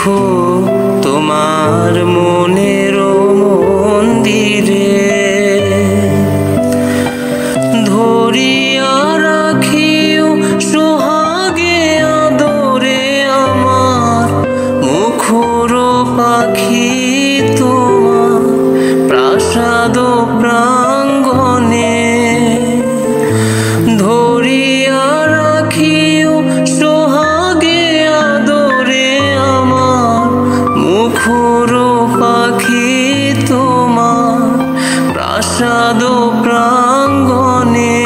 রেখো তোমার মনের মন্দিরে, ধরিয়া রাখিও সোহাগে আদরে আমার মুখর পাখি তোমার প্রাসাদ প্রাঙ্গণে। ধরিয়া রাখিও সোহাগে আদরে আমার মুখর পাখি তোমার প্রাসাদ প্রাঙ্গণে।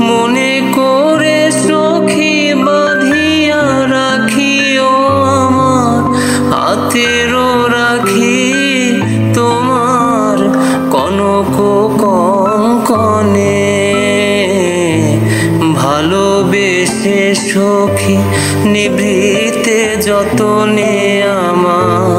মনে করে সখী বাঁধিয়া রাখিও আমার হাতেরও রাখি তোমার কনক কঙ্কনে। ভালোবেসে সখী নিভৃতে যতনে আমার